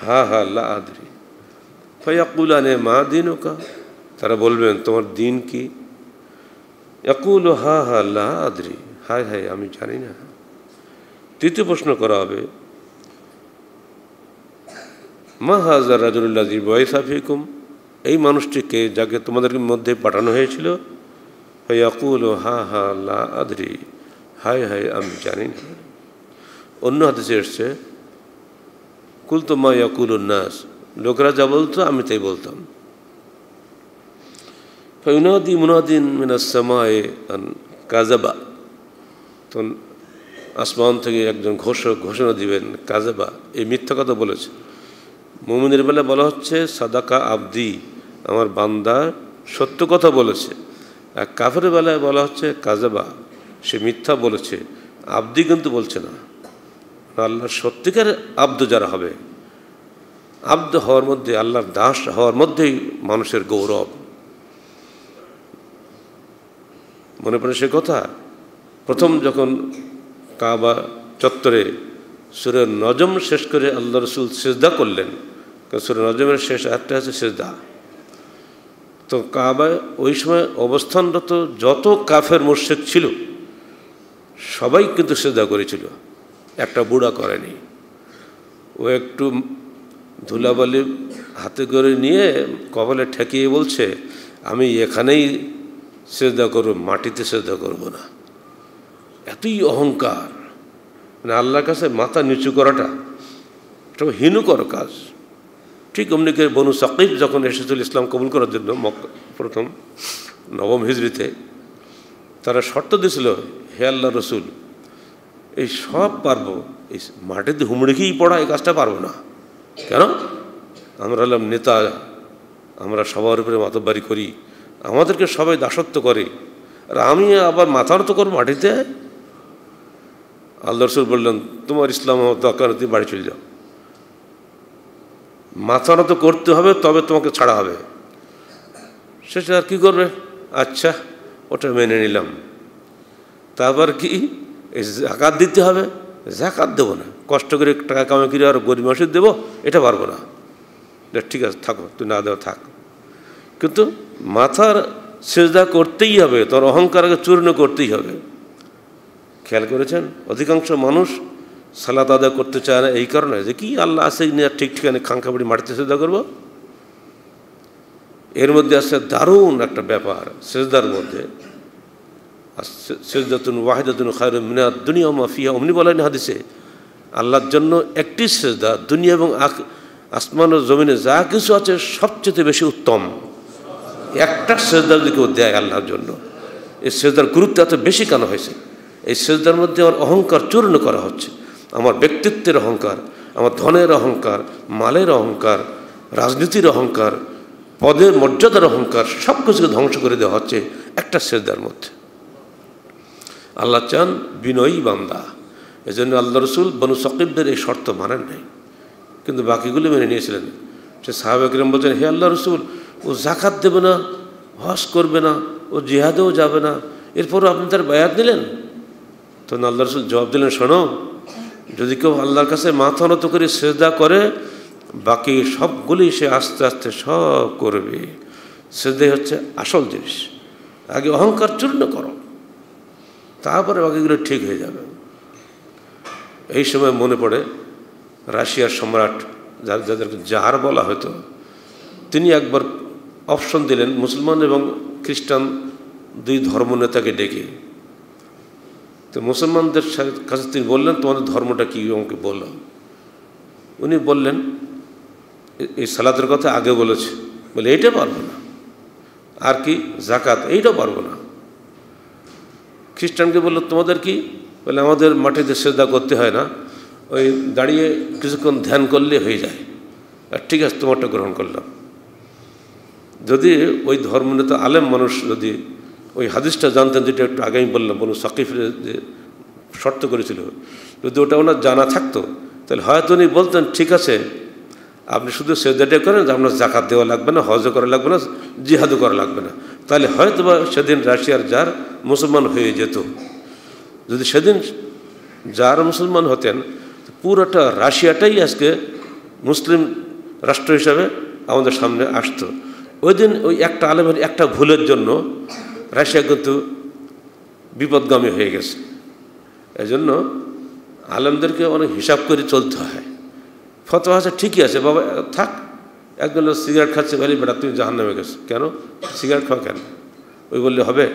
হা হা লা আদরি। ফায়াকুলানে মা দীনুকা, তারা বলবেন তোমার দিন কি? ইয়াকুল হা হা লা আদরি, হায় হায় আমি জানি না। তৃতীয় প্রশ্ন করা হবে মা হাযা রাজুলুল্লাযী বুইসা ফীকুম, এই মানুষটিকে যাকে তোমাদের মধ্যে পাঠানো হয়েছিল। ফায়াকুল হা হা লা আদরি, হায় হায় আমি জানি না। অন্য হাদিসে এসছে কুলতু মা ইয়াকুলুন নাস, লোকেরা যা বলতো আমি তাই বলতাম। ফায়ুনাদি মুনাদিন মিনাস সামায়ে আন কাযাবা, তখন আসমান থেকে একজন ঘোষক ঘোষণা দিবেন কাযাবা, এই মিথ্যা কথা বলেছে। মুমিনের বেলা বলা হচ্ছে সাদাকা আবদি, আমার বান্দা সত্য কথা বলেছে। আর কাফেরের বেলায় বলা হচ্ছে কাযাবা, সে মিথ্যা বলেছে। আবদি কিন্তু বলছে না। আল্লাহর সত্যিকার আব্দ যারা হবে, আব্দ হওয়ার মধ্যে, আল্লাহর দাস হওয়ার মধ্যেই মানুষের গৌরব। মনে পড়ে সে কথা, প্রথম যখন কাবা চত্বরে সূরা নজম শেষ করে আল্লাহ রসুল সিজদা করলেন, সূরা নজমের শেষ আয়াতটা আছে সিজদা। তো কাবায় ওই সময় অবস্থানরত যত কাফের মুশরিক ছিল সবাই কিন্তু সিজদা করেছিল, একটা বুড়া করেনি। ও একটু ধুলাবালি হাতে করে নিয়ে কপালে ঠেকিয়ে বলছে আমি এখানেই সিজদা করব, মাটিতে সিজদা করব না। এতই অহংকার, মানে আল্লাহর কাছে মাথা নিচু করাটা এটা হীনকর কাজ। ঠিক অমনি করে বনু সাকিব যখন এসেছিল ইসলাম কবুল করার জন্য প্রথম নবম হিজরিতে, তারা শর্ত দিয়েছিল হে আল্লাহ রসুল, এই সব পারবো, এই মাটিতে হুমড়িকেই পড়া এই কাজটা পারবো না। কেন? আমরা হলাম নেতা, আমরা সবার উপরে মাতব্বারি করি, আমাদেরকে সবাই দাসত্ব করে, আর আমি আবার মাথার তো করবো মাটিতে। আল্লাহ রসুল বললেন তোমার ইসলাম দরকার, তুমি বাড়ি চলে যাও। মাথার তো করতে হবে, তবে তোমাকে ছাড়া হবে। সেটা আর কী করবে? আচ্ছা ওটা মেনে নিলাম। তারপর কি এই জাকাত দিতে হবে? জাকাত দেবো না, কষ্ট করে টাকা কামাই করে আর গরিব মানুষের দেবো, এটা পারবো না। ঠিক আছে থাকো, তুই না দেওয়া থাক, কিন্তু মাথার সেজদা করতেই হবে, তোর অহংকারকে চূর্ণ করতেই হবে। খেয়াল করেছেন অধিকাংশ মানুষ সালাত আদায় করতে চায় না এই কারণে যে কি আল্লাহ আছে ঠিক ঠিকানে খাঙ্কাবাড়ি মাটিতে সেজদা করবো। এর মধ্যে আছে দারুণ একটা ব্যাপার সেজদার মধ্যে, সেজদাতুন ওয়াহিদাতুন খায়রুম মিনাদ দুনিয়া ওয়া মা ফিহা, অমনি বলেন হাদিসে আল্লাহর জন্য একটি সেজদা দুনিয়া এবং আসমান ও জমিনে যা কিছু আছে সবচেয়ে বেশি উত্তম। একটা সেজদা যদি কেউ দেয় আল্লাহর জন্য, এই সেজদার গুরুত্ব এত বেশি কেন হয়েছে? এই সেজদার মধ্যে আমার অহংকার চূর্ণ করা হচ্ছে, আমার ব্যক্তিত্বের অহংকার, আমার ধনের অহংকার, মালের অহংকার, রাজনীতির অহংকার, পদের মর্যাদার অহংকার, সব কিছুকে ধ্বংস করে দেওয়া হচ্ছে একটা সেজদার মধ্যে। আল্লাহ চান বিনয়ী বান্দা। এই জন্য আল্লাহ রসুল বনু সাকিবদের এই শর্ত মানেন নাই, কিন্তু বাকিগুলো মেনে নিয়েছিলেন। সে সাহাবা কিরাম বলছেন, হে আল্লাহ রসুল, ও জাকাত দেবে না, হজ করবে না, ও জিহাদেও যাবে না, এরপরও আপনি তার বায়াত দিলেন? তখন আল্লাহ রসুল জবাব দিলেন, শোনো, যদি কেউ আল্লাহর কাছে মাথা নত করে সেজদা করে, বাকি সবগুলি সে আস্তে আস্তে সব করবে। সেজদাই হচ্ছে আসল জিনিস। আগে অহংকার চূর্ণ করো, তারপরে বাকিগুলো ঠিক হয়ে যাবে। এই সময় মনে পড়ে রাশিয়ার সম্রাট, যাদেরকে জার বলা হতো, তিনি একবার অপশন দিলেন মুসলমান এবং খ্রিস্টান দুই ধর্মনেতাকে ডেকে। তো মুসলমানদের কাছে তিনি বললেন, তোমাদের ধর্মটা কী আমাকে বললাম। উনি বললেন, এই সালাতের কথা আগে বলেছে, বলে এইটা পারবো না। আর কি? জাকাত, এইটা পারবো না। খ্রিস্টানকে বললো, তোমাদের কি? বলে আমাদের মাটিতে সেজদা করতে হয় না, ওই দাঁড়িয়ে কিছুক্ষণ ধ্যান করলে হয়ে যায়। আর ঠিক আছে, তোমারটা গ্রহণ করলাম। যদি ওই ধর্মনেতা আলেম মানুষ যদি ওই হাদিসটা জানতেন, যেটা একটু আগে আমি বললাম, বলুন সাকিফের যে শর্ত করেছিল, যদি ওটা ওনার জানা থাকতো, তাহলে হয়তো উনি বলতেন, ঠিক আছে, আপনি শুধু সেজদাটা করেন, আপনার জাকাত দেওয়া লাগবে না, হজও করা লাগবে না, জিহাদও করা লাগবে না। তাহলে হয়তো বা সেদিন রাশিয়ার জার মুসলমান হয়ে যেত। যদি সেদিন জার মুসলমান হতেন, পুরোটা রাশিয়াটাই আজকে মুসলিম রাষ্ট্র হিসাবে আমাদের সামনে আসতো। ওই দিন ওই একটা আলেমের একটা ভুলের জন্য রাশিয়া কিন্তু বিপদগামী হয়ে গেছে। এই জন্য আলেমদেরকে অনেক হিসাব করে চলতে হয়। ফতোয়া আছে, ঠিকই আছে বাবা, থাক। একজন সিগারেট খাচ্ছে, বলি বেটা তুমি জাহান্নামে গেছো, কেন সিগারেট খাওয়া কেন? ওই বললে হবে?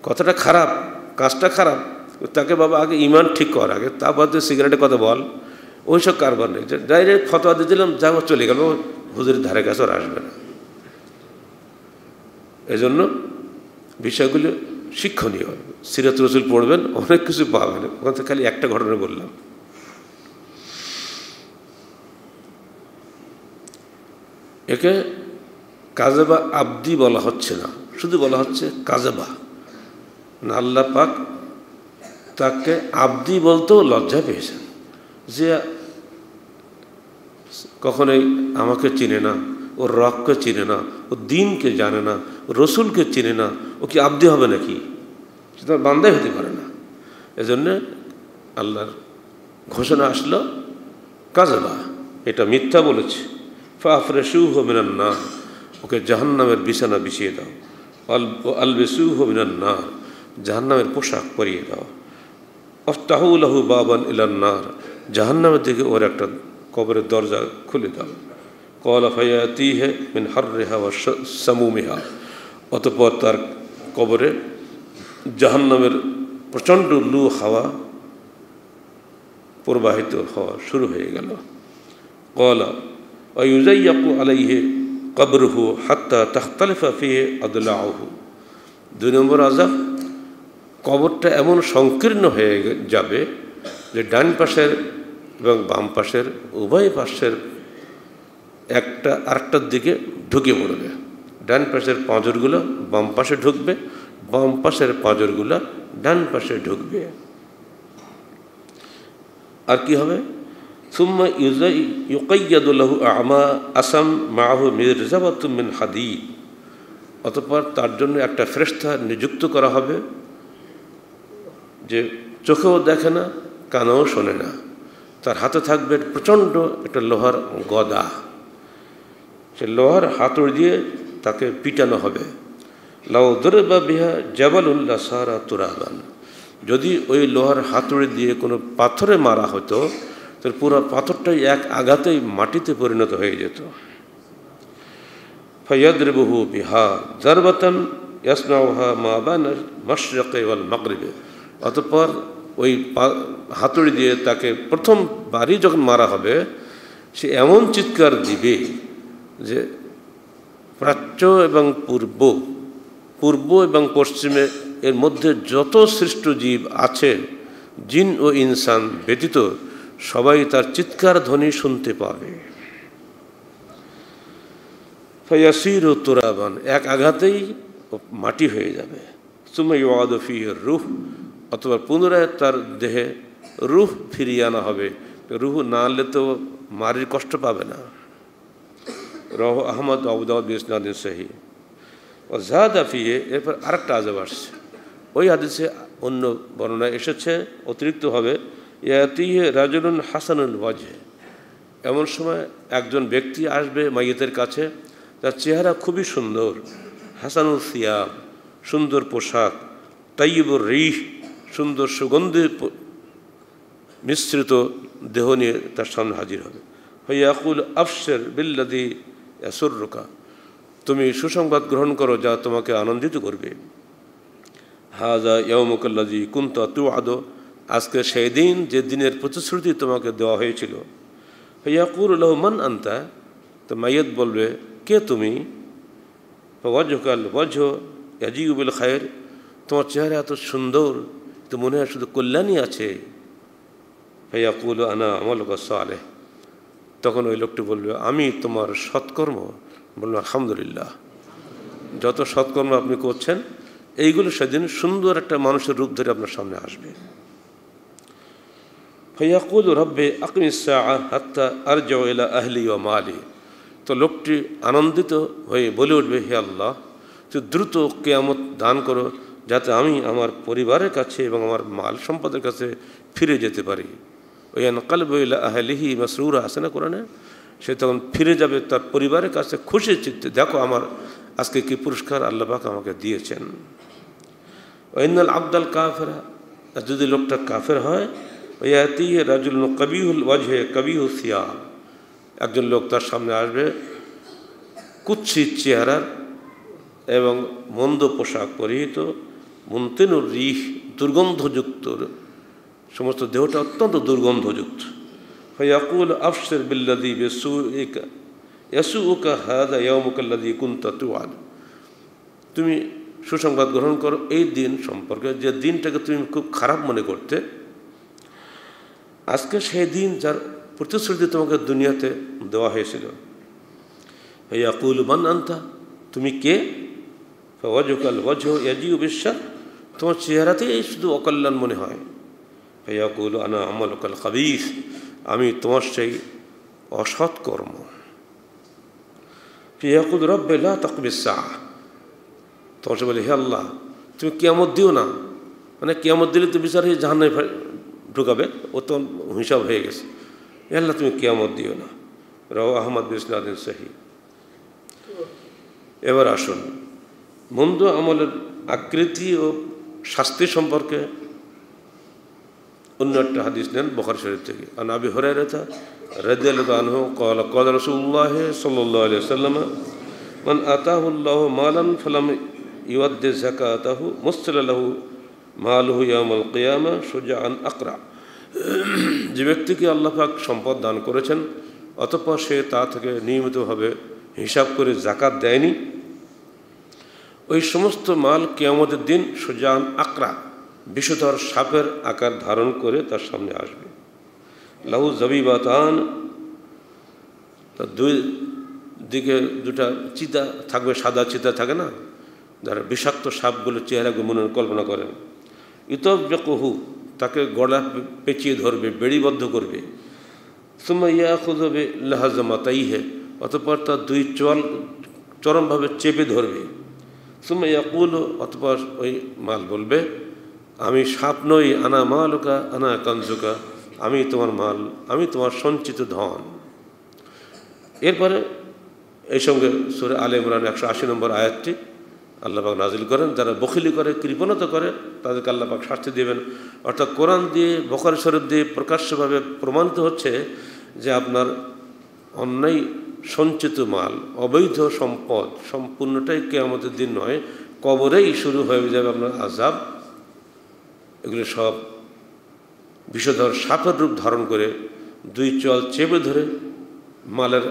কথাটা খারাপ, কাজটা খারাপ, তাকে বাবা আগে ইমান ঠিক কর, আগে তারপর তুই সিগারেটের কথা বল। ওইসব কারবার নেই যে ডাইরেক্ট ফতোয়া দিয়ে দিলাম, যা চলে গেল, হুজুরের ধারে কাছে আর আসবে না। এজন্য বিষয়গুলো শিক্ষণীয়। সিরাত রসুল পড়বেন, অনেক কিছু পাবেন। ওখান থেকে খালি একটা ঘটনা বললাম। একে কাজেবা আব্দি বলা হচ্ছে না, শুধু বলা হচ্ছে কাজেবা। না, আল্লাহ পাক তাকে আব্দি বলতেও লজ্জা পেয়েছেন, যে কখনোই আমাকে চিনে না, ওর রবকে চিনে না, ও দিনকে জানে না, রসুলকে চিনে না, ও কি আব্দি হবে নাকি? সেটা বান্দাই হতে পারে না। এজন্যে আল্লাহর ঘোষণা আসলো কাজেবা, এটা মিথ্যা বলেছে। ফাফরেসুহু মিনান নার, ওকে জাহান্নামের বিছানা বিছিয়ে দাও। আলবিসুহু মিনান নার, জাহান্নামের পোশাক পরিয়ে দাও। আফতাহু লাহু বাবান ইলান নার, জাহান্নামের দিকে ওর একটা কবরের দরজা খুলে দাও। ক্বালা ফায়াতিহি মিন হাররিহা ওয়া সামুমিহা, অতঃপর তার কবরে জাহান্নামের প্রচণ্ড লু হাওয়া প্রবাহিত হওয়া শুরু হয়ে গেল। ক্বালা ওয়া ইউযায়্যাকু আলাইহি কবরুহু হাত্তা তাখতালিফা ফিহি আদলাউহু। 2 নম্বর আযাব, কবরটা এমন সংকীর্ণ হয়ে যাবে যে ডান পাশের এবং বাম পাশের উভয় পাশের একটা আরেকটার দিকে ঢুকে পড়বে। ডান পাশের পাঁজরগুলো বাম পাশে ঢুকবে, বাম পাশের পাঁজরগুলো ডান পাশে ঢুকবে। আর কি হবে? সুম্মা ইউকাইয়াদু লাহু আমা আসাম মাহু মিরজাবাতুম মিন হাদিদ, অতঃপর তার জন্য একটা ফেরেশতা নিযুক্ত করা হবে, যে চোখেও দেখে না, কানেও শোনে না, তার হাতে থাকবে প্রচণ্ড একটা লোহার গদা। সে লোহার হাতুড়ি দিয়ে তাকে পিটানো হবে। লাউ দরিবা বিহা জাবালুল্লাহ সারা তুরাবান, যদি ওই লোহার হাতুড়ি দিয়ে কোনো পাথরে মারা হতো, তাহলে পুরো পাথরটাই এক আঘাতেই মাটিতে পরিণত হয়ে যেত। ফায়াদরিবুহু বিহা জারবাতান ইয়াসমাউহা মা বাইনা মাশরিকি ওয়াল মাগরিবি, অতঃপর ওই হাতুড়ি দিয়ে তাকে প্রথমবারই যখন মারা হবে, সে এমন চিৎকার দিবে যে প্রাচ্য এবং পূর্ব এবং পশ্চিমে এর মধ্যে যত সৃষ্ট জীব আছে, জিন ও ইনসান ব্যতীত, সবাই তার চিৎকার ধ্বনি শুনতে পাবে। ফায়াসিরু তুরাবান, এক আঘাতেই মাটি হয়ে যাবে। সুম্মা ইউআদু ফীহি রূহ, অথবা পুনরায় তার দেহে রূহ ফিরিয়ে আনা হবে, রুহু না আনলে তো মারির কষ্ট পাবে না। রহ আহমদ আবু দাউদ বিসনাদিন সহি ও জাদা ফিহে। এরপর আরেকটা আযাব আসছে, ওই হাদিসে অন্য বর্ণনায় এসেছে অতিরিক্তভাবে, ইয়াতিহে রাজুলুন হাসানুল ওয়াজহ। এমন সময় একজন ব্যক্তি আসবে মাইয়িতের কাছে, তার চেহারা খুবই সুন্দর, হাসানুল সিয়াব, সুন্দর পোশাক, তাইয়িবুর রিহ, সুন্দর সুগন্ধি মিশ্রিত দেহ নিয়ে তার সামনে হাজির হবে। ফায়াকুল আবশির বিল্লাযী ইয়াসুররুকা, তুমি সুসংবাদ গ্রহণ করো যা তোমাকে আনন্দিত করবে। হাযা ইয়াউমুকাল্লাযী কুনতা তুআদু, আজকে সেই দিন যে দিনের প্রতিশ্রুতি তোমাকে দেওয়া হয়েছিল। ফায়াকুলু লাহু মান আনতা, তো মাইয়িত বলবে কে তুমি? ফাওয়াজহুকাল ওয়াজহু ইয়াজিউ বিল খায়র, তোমার চেহারা এত সুন্দর, তো মনে হয় শুধু কল্যাণই আছে। ফায়াকুলু আনা আমালুকা সালেহ, তখন ওই লোকটি বলবে আমি তোমার সৎকর্ম। বলল আলহামদুলিল্লাহ, যত সৎকর্ম আপনি করছেন এইগুলো সেদিন সুন্দর একটা মানুষের রূপ ধরে আপনার সামনে আসবে। ফায়াকুল রব্বে আকিমিস সাআ হাত্তা আরজিউ ইলা আহলি ওয়া মালি, তো লোকটি আনন্দিত হয়ে বলে উঠবে হে আল্লাহ, তুই দ্রুত কিয়ামত দান করো যাতে আমি আমার পরিবারের কাছে এবং আমার মাল সম্পদের কাছে ফিরে যেতে পারি। ওই আনকালবু ইলা আহলিহি মাসরুরা আছে না কোরআনে, সে তখন ফিরে যাবে তার পরিবারের কাছে খুশি চিত্তে, দেখো আমার আজকে কি পুরস্কার আল্লাহ পাক আমাকে দিয়েছেন। ওয়াইনাল আবদাল কাফেরা, যদি লোকটা কাফের হয়, ওয়াতিহি রাজুলুন কবিহুল ওয়াজহে কবিহু সিয়াব, একজন লোক তার সামনে আসবে কুৎসিত চেহারার এবং মন্দ পোশাক পরিহিত, মুনতিনুর রিহ, দুর্গন্ধযুক্ত, সমস্ত দেহটা অত্যন্ত দুর্গন্ধযুক্ত। ফায়াকুল আবশির বিল্লাযী ইয়াসুউকা হাযা ইয়াউমুকাল্লাযী কুনতা তুআদ, তুমি সুসংবাদ গ্রহণ করো এই দিন সম্পর্কে যে দিনটাকে তুমি খুব খারাপ মনে করতে, আজকে সেই দিন যার প্রতিশ্রুতি তোমাকে দুনিয়াতে দেওয়া হয়েছিল। ফায়াকুল মান আনতা, তুমি কে? ফাওয়াজহুকাল ওয়াজহু ইয়াজিউ বিশ-শার, তোমার চেহারাতেই শুধু অকল্যাণ মনে হয়। ফায়াকুল আনা আমালুকাল খাবিস, আমি তোমার সেই অসৎ কর্ম। ফায়াকুল রব্বে লা তাকবিস সাআ, তোমার সে বলে হে আল্লাহ তুমি কিয়ামত দিও না, মানে কিয়ামত দিলে তো বিচার হয়ে জাহান্নামে ঢুকাবে, ও তো হিসাব হয়ে গেছে। হে আল্লাহ তুমি কিয়ামত দিও না। রাওয়াহু আহমদ বিসনাদিন সহি। এবার আসুন মন্দ আমলের আকৃতি ও শাস্তি সম্পর্কে অন্য একটা হাদিস নেন বুখারী শরীফ থেকে। আন আবি হুরায়রা রাদিয়াল্লাহু আনহু قال قال رسول الله صلى الله عليه وسلم من آتاه الله مالا فلم يؤد زكاته مثل له ماله يوم القيامة شجاعا أقرع, যে ব্যক্তিকে আল্লাহ পাক সম্পদ দান করেছেন অতঃপর সে তা থেকে নিয়মিতভাবে হিসাব করে যাকাত দেয়নি, ওই সমস্ত মাল কিয়ামতের দিন সুজান আকরা, বিষধর সাপের আকার ধারণ করে তার সামনে আসবে। লাহু জাবিবাতান, তার দুই দিকে দুটা চিতা থাকবে, সাদা চিতা থাকে না, যারা বিষাক্ত সাপগুলো চেহারাগুলো মনে কল্পনা করেন। ইতব্যাকুহু, তাকে গলা পেঁচিয়ে ধরবে, বেড়িবদ্ধ করবে। সুম্মা ইয়াখুযু বিলাহজামাতাইহি, অতঃপর তার দুই চোয়াল চরমভাবে চেপে ধরবে। সুম্মা ইয়াকুলু, অতঃপর ওই মাল বলবে আমি সাপ নই, আনা মালুকা আনা কানজুকা, আমি তোমার মাল, আমি তোমার সঞ্চিত ধন। এরপরে এই সঙ্গে সূরা আলে ইমরান 180 নম্বর আয়াতটি আল্লাহ পাক নাজিল করেন, যারা বখিলি করে, কৃপণতা করে, তাদেরকে আল্লাহ পাক শাস্তি দেবেন। অর্থাৎ কোরআন দিয়ে, বুখারী শরীফ দিয়ে প্রকাশ্যভাবে প্রমাণিত হচ্ছে যে আপনার অন্যায় সঞ্চিত মাল, অবৈধ সম্পদ সম্পূর্ণটাই কিয়ামতের দিন নয়, কবরেই শুরু হয়ে যাবে আপনার আযাব। এগুলো সব বিষধর সাপের রূপ ধারণ করে দুই চল চেপে ধরে মালের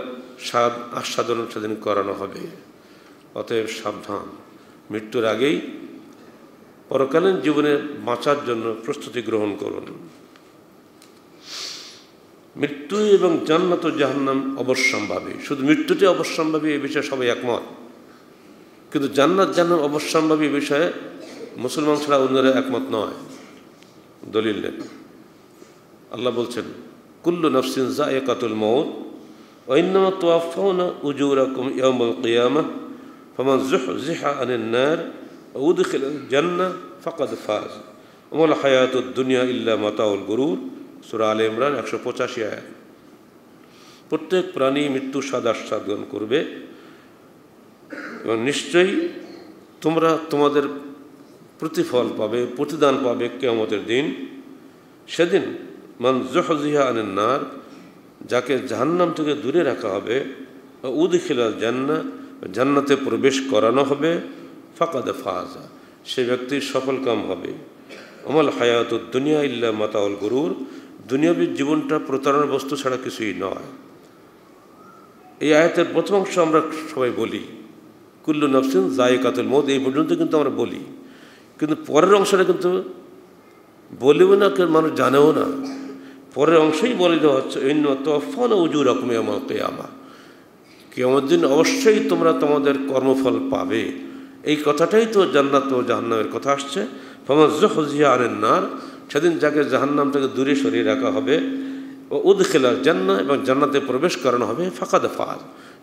স্বাদ আস্বাদন সেদিন করানো হবে। অতএব সাবধান, মৃত্যুর আগেই পরকালীন জীবনে বাঁচার জন্য প্রস্তুতি গ্রহণ করুন। মৃত্যু এবং জান্নাত ও জাহান্নাম অবশ্যম্ভাবী, শুধু মৃত্যুটি অবশ্যম্ভাবী এ বিষয়ে সবাই একমত, কিন্তু জান্নাত জাহান্নাম অবশ্যম্ভাবী এ বিষয়ে মুসলমান ছাড়া অন্যরা একমত নয়। দলিল নেন। আল্লাহ বলছেন কুল্লু নাফসিন যায়িকাতুল মাউত ওয়া ইন্নামা তুওয়াফাউনা উজুরাকুম ইয়াওমাল কিয়ামাহ ফামান যুহযিহা আনিন নার ওয়া উদখিলাল জান্নাহ ফাকাদ ফাজ ওয়া মাল হায়াতুদ দুনিয়া ইল্লা মাতাউল গুরুর। সূরা আলে ইমরান 185 আয়াত। প্রত্যেক প্রাণী মৃত্যু স্বাদ গ্রহণ করবে এবং নিশ্চয়ই তোমরা তোমাদের প্রতিফল পাবে, প্রতিদান পাবে কিয়ামতের দিন। সেদিন মান যুহযিহা আনিন নার, যাকে জাহান্নাম থেকে দূরে রাখা হবে, উদখিলাল জান্নাহ, জান্নাতে প্রবেশ করানো হবে, ফাকাদ ফাজা, সে ব্যক্তি সফলকাম হবে। আমাল হায়াতুদ দুনিয়া ইল্লা মাতাউল গুরুর, দুনিয়াবী জীবনটা প্রতারণার বস্তু ছাড়া কিছুই নয়। এই আয়াতের প্রথম অংশ আমরা সবাই বলি, কুল্লু নাফসিন যায়িকাতুল মাউত, এই পর্যন্ত কিন্তু আমরা বলি, কিন্তু পরের অংশটা কিন্তু বলিও না, কেউ মানুষ জানেও না। পরের অংশেই বলে দেওয়া হচ্ছে ইন্নামা তুওয়াফাউনা উজুরাকুম ইয়াওমাল কিয়ামাহ, কিয়ামতের দিন অবশ্যই তোমরা তোমাদের কর্মফল পাবে। এই কথাটাই তো জান্নাত ও জাহান্নামের কথা আসছে। ফামান যুহযিহা আনিন নার, সেদিন যাকে জাহান্নাম থেকে দূরে সরিয়ে রাখা হবে, ও উদখিলাল জান্নাহ, এবং জান্নাতে প্রবেশ করানো হবে, ফাকাদ ফাজ,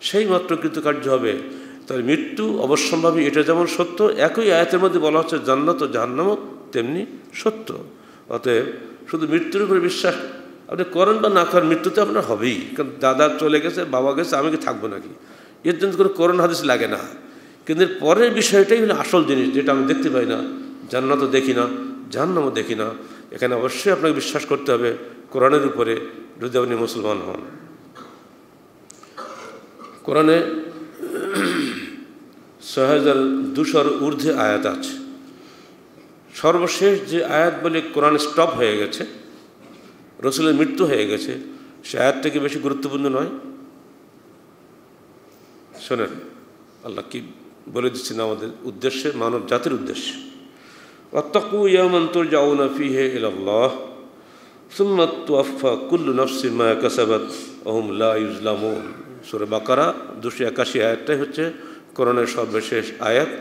সেই মাত্র কৃতকার্য হবে। তাই মৃত্যু অবশ্যম্ভাবী, এটা যেমন সত্য, একই আয়াতের মধ্যে বলা হচ্ছে জান্নাত ও জাহান্নামও তেমনি সত্য। অতএব শুধু মৃত্যুর উপরে বিশ্বাস আপনি করেন বা না করেন, মৃত্যুতে আপনার হবেই। কারণ দাদা চলে গেছে, বাবা গেছে, আমি কি থাকবো নাকি? এর জন্য কোনো কোরআন হাদিস লাগে না। কিন্তু এর পরের বিষয়টাই হলো আসল জিনিস, যেটা আমি দেখতে পাই না, জান্নাতও দেখি না, জাহান্নামও দেখি না। এখানে অবশ্যই আপনাকে বিশ্বাস করতে হবে কোরআনের উপরে, যদি আপনি মুসলমান হন। কোরআনে ৬,২০০ ঊর্ধ্বে আয়াত আছে। সর্বশেষ যে আয়াত বলে কোরআন স্টপ হয়ে গেছে, রসুলের মৃত্যু হয়ে গেছে, সে আয়াতটা কি বেশি গুরুত্বপূর্ণ নয়? শোনেন আল্লাহ কি বলে দিচ্ছেন আমাদের উদ্দেশ্যে, মানব জাতির উদ্দেশ্যে। ওয়াত্তাকু ইয়াওমান তুরজাউনা ফীহি ইলাল্লাহ সুম্মা তুওয়াফা কুল্লু নাফসিন মা কাসাবাত ওয়া হুম লা ইউজলামুন। সূরা বাকারা 281 আয়াতটাই হচ্ছে কোরআনের সর্বশেষ আয়াত,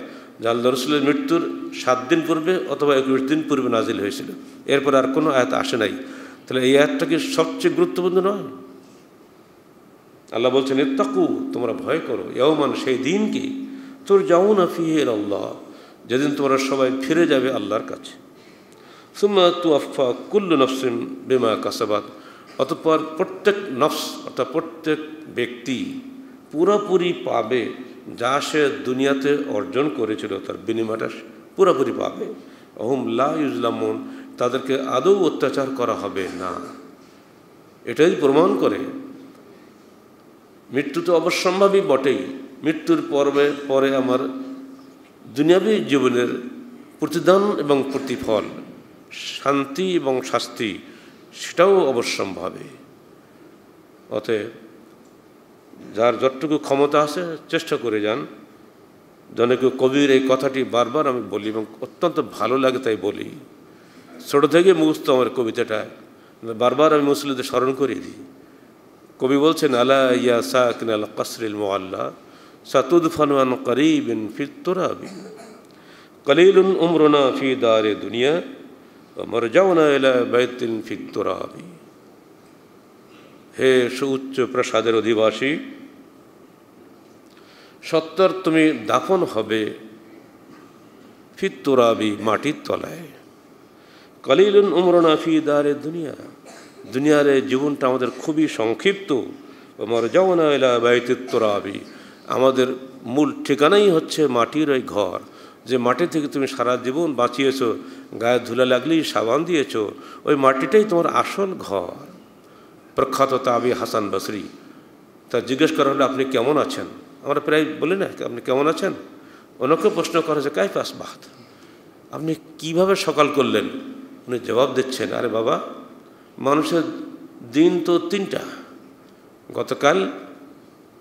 যা আল্লাহ রসুলের মৃত্যুর 7 দিন পূর্বে অথবা 21 দিন পূর্বে নাজিল হয়েছিল। এরপর আর কোনো আয়াত আসে নাই। তাহলে এই আয়াতটা কি সবচেয়ে গুরুত্বপূর্ণ নয়? আল্লাহ বলছেন ইত্তাকু, তোমরা ভয় করো, ইয়াওমান, সেই দিন কি, তুরজাউনা ফীহি ইলাল্লাহ, যেদিন তোমরা সবাই ফিরে যাবে আল্লাহর কাছে। সুম্মা তুওয়াফা কুল্লু নাফসিন বিমা কাসাবাত, অতঃপর প্রত্যেক নফস অর্থাৎ প্রত্যেক ব্যক্তি পুরোপুরি পাবে যা সে দুনিয়াতে অর্জন করেছিল, তার বিনিময়টা পুরোপুরি পাবে। ওহুম লা ইউজলামুন, তাদেরকে আদৌ অত্যাচার করা হবে না। এটাই প্রমাণ করে মৃত্যু তো অবশ্যম্ভাবী বটেই, মৃত্যুর পরে আমার দুনিয়াবী জীবনের প্রতিদান এবং প্রতিফল, শান্তি এবং শাস্তি, সেটাও অবশ্যম্ভাবী। অতএব যার যতটুকু ক্ষমতা আছে চেষ্টা করে যান। জনৈক কবির এই কথাটি বারবার আমি বলি এবং অত্যন্ত ভালো লাগে তাই বলি। ছোটো থেকে মুখস্থ আমার কবিতাটা, বারবার আমি মুসলিমদের স্মরণ করিয়ে দিই। কবি বলছেন আলা ইয়া সাকিন আল কসরিল মুআল্লা সাতুদফানু আন করিবিন ফিত তুরাবি কলিলুন উমরুনা ফি দারে দুনিয়া ওয়া মারজাউনা ইলা বাইতিন ফিত তুরাবি। হে সুউচ্চ প্রাসাদের অধিবাসী, সত্তর তুমি দাফন হবে ফিত তুরাবি, মাটির তলায়। কলিলুন উমরুনা ফি দারে দুনিয়া, দুনিয়ার এই জীবনটা আমাদের খুবই সংক্ষিপ্ত। মারজাউনা ইলা বাইতিত তুরাবি, আমাদের মূল ঠিকানাই হচ্ছে মাটির ওই ঘর, যে মাটি থেকে তুমি সারা জীবন বাঁচিয়েছো, গায়ে ধুলা লাগলেই সাবান দিয়েছো, ওই মাটিটাই তোমার আসল ঘর। প্রখ্যাত তাবি হাসান বসরি, তা জিজ্ঞেস করা হলে আপনি কেমন আছেন, আমরা প্রায় বলি না আপনি কেমন আছেন, ওনাকে প্রশ্ন করা হয়েছে কাইফা আসবাহত, আপনি কিভাবে সকাল করলেন? উনি জবাব দিচ্ছেন, আরে বাবা, মানুষের দিন তো 3টা, গতকাল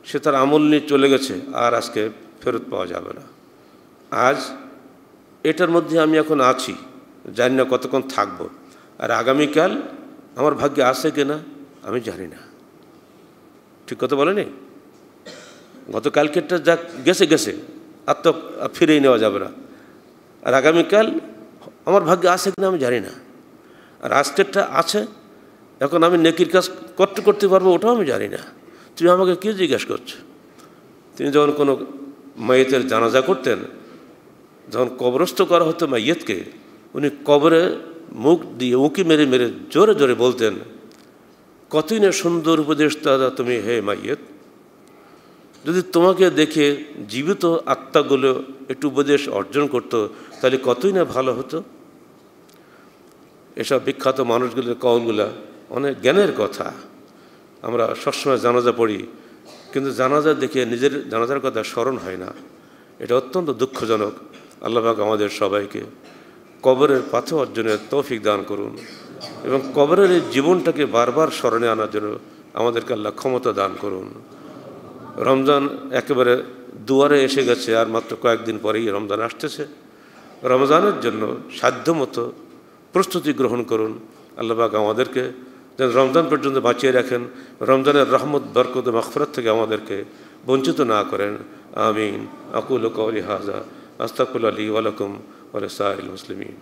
সে তার আমল নিয়ে চলে গেছে, আর আজকে ফেরত পাওয়া যাবে না। আজ এটার মধ্যে আমি এখন আছি, জানি না কতক্ষণ থাকব, আর আগামীকাল আমার ভাগ্যে আছে কিনা আমি জানি না। ঠিক কথা বলেনি? গতকালকেরটা যা গেছে গেছে, আর তো ফিরেই নেওয়া যাবে না। আর আগামীকাল আমার ভাগ্যে আছে কিনা আমি জানি না। আর আজকেরটা আছে, এখন আমি নেকির কাজ করতে পারবো ওটাও আমি জানি না, তুমি আমাকে কি জিজ্ঞাসা করছো? তিনি যখন কোনো মাইয়েতের জানাজা করতেন, যখন কবরস্থ করা হতো মাইয়েতকে, উনি কবরে মুখ দিয়ে উঁকি মেরে মেরে জোরে জোরে বলতেন, কতই না সুন্দর উপদেশ দাদা তুমি হে মাইয়েত, যদি তোমাকে দেখে জীবিত আত্মাগুলো একটু উপদেশ অর্জন করতো তাহলে কতই না ভালো হতো। এসব বিখ্যাত মানুষগুলোর কওলগুলা অনেক জ্ঞানের কথা। আমরা সবসময় জানাজা পড়ি, কিন্তু জানাজা দেখে নিজের জানাজার কথা স্মরণ হয় না। এটা অত্যন্ত দুঃখজনক। আল্লাহ পাক আমাদের সবাইকে কবরের পাথে অর্জনের তৌফিক দান করুন এবং কবরের এই জীবনটাকে বারবার স্মরণে আনার জন্য আমাদেরকে আল্লাহ ক্ষমতা দান করুন। রমজান একেবারে দুয়ারে এসে গেছে, আর মাত্র কয়েকদিন পরেই রমজান আসতেছে। রমজানের জন্য সাধ্যমতো প্রস্তুতি গ্রহণ করুন। আল্লাহ পাক আমাদেরকে যেন রমজান পর্যন্ত বাঁচিয়ে রাখেন, রমজানের রহমত বরকত মাগফিরাত থেকে আমাদেরকে বঞ্চিত না করেন। আমিন। আকুলু কওলি হাযা আস্তাগফিরুল্লাহ লি ওয়া লাকুম ওয়া লিসাইরিল মুসলিমিন।